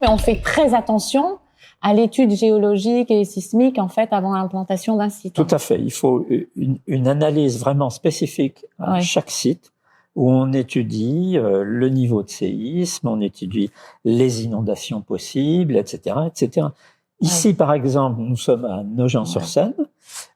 Mais on fait très attention à l'étude géologique et sismique, en fait, avant l'implantation d'un site. Tout à fait. Il faut une analyse vraiment spécifique à chaque site, où on étudie le niveau de séisme, on étudie les inondations possibles, etc., etc. Ici, par exemple, nous sommes à Nogent-sur-Seine.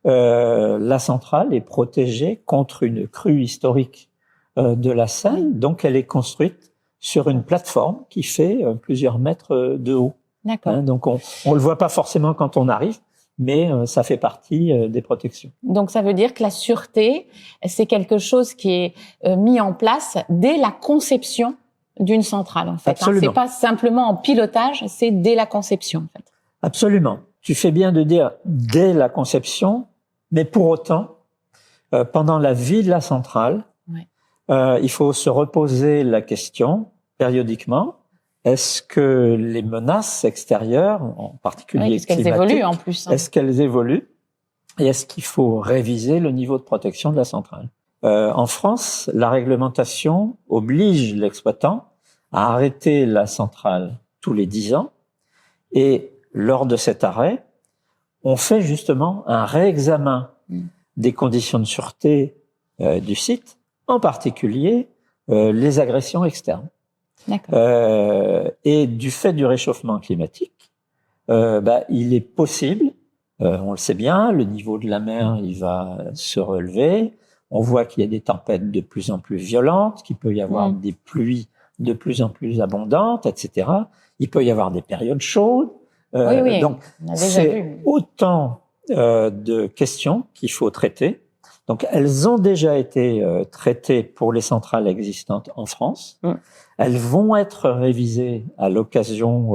La centrale est protégée contre une crue historique de la Seine, donc elle est construite sur une plateforme qui fait plusieurs mètres de haut. D'accord. Donc on le voit pas forcément quand on arrive, mais ça fait partie des protections. Donc ça veut dire que la sûreté, c'est quelque chose qui est mis en place dès la conception d'une centrale, en fait. Absolument. C'est pas simplement en pilotage, c'est dès la conception, en fait. Absolument. Tu fais bien de dire dès la conception, mais pour autant, pendant la vie de la centrale, il faut se reposer la question périodiquement. Est-ce que les menaces extérieures, en particulier est-ce qu'elles évoluent en plus, est-ce qu'elles évoluent et est-ce qu'il faut réviser le niveau de protection de la centrale? En France, la réglementation oblige l'exploitant à arrêter la centrale tous les 10 ans et lors de cet arrêt, on fait justement un réexamen des conditions de sûreté du site, en particulier les agressions externes. Et du fait du réchauffement climatique, il est possible, on le sait bien, le niveau de la mer il va se relever. On voit qu'il y a des tempêtes de plus en plus violentes, qu'il peut y avoir des pluies de plus en plus abondantes, etc. Il peut y avoir des périodes chaudes. Donc, c'est autant de questions qu'il faut traiter. Donc, elles ont déjà été traitées pour les centrales existantes en France. Elles vont être révisées à l'occasion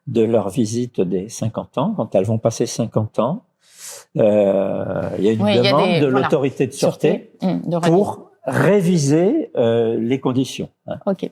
de leur visite des 50 ans. Quand elles vont passer 50 ans, il y a une demande de l'autorité de sûreté pour réviser les conditions. Ok.